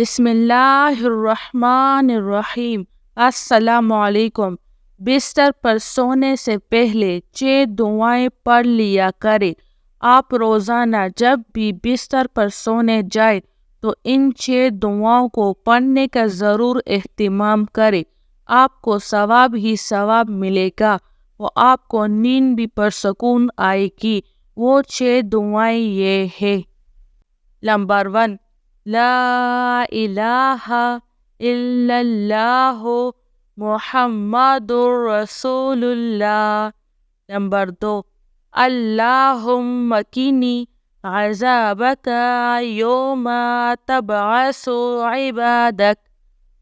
بسم اللہ الرحمن الرحیم۔ السلام علیکم۔ بستر پر سونے سے پہلے 6 دعائیں پڑھ لیا کرے۔ آپ روزانہ جب بھی بستر پر سونے جائے تو ان 6 دعاؤں کو پڑھنے کا ضرور اہتمام کرے۔ آپ کو ثواب ہی ثواب ملے گا اور آپ کو نیند بھی پرسکون آئے گی۔ وہ 6 دعائیں یہ ہے۔ نمبر 1، لا الہ الا اللہ محمد رسول اللہ۔ نمبر 2، اللہم قنی عذابک یوم تبعث عبادک۔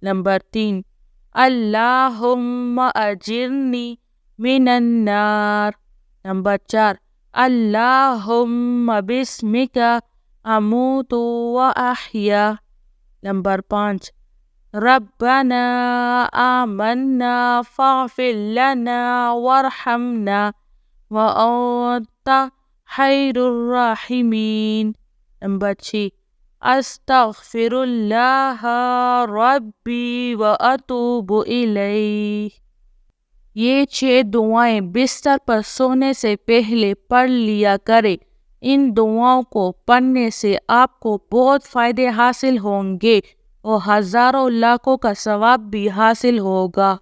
نمبر 3، اللہم اجرنی من النار۔ نمبر 4، اللہم بسمک اموت و احیا۔ نمبر 5، ربنا آمنا فاغفر لنا وارحمنا وانت خیر الراحمین۔ نمبر 6، استغفر اللہ ربی واتوب الیہ۔ یہ 6 دعائیں بستر پر سونے سے پہلے پڑھ لیا کرے۔ ان دعاؤں کو پڑھنے سے آپ کو بہت فائدے حاصل ہوں گے اور ہزاروں لاکھوں کا ثواب بھی حاصل ہوگا۔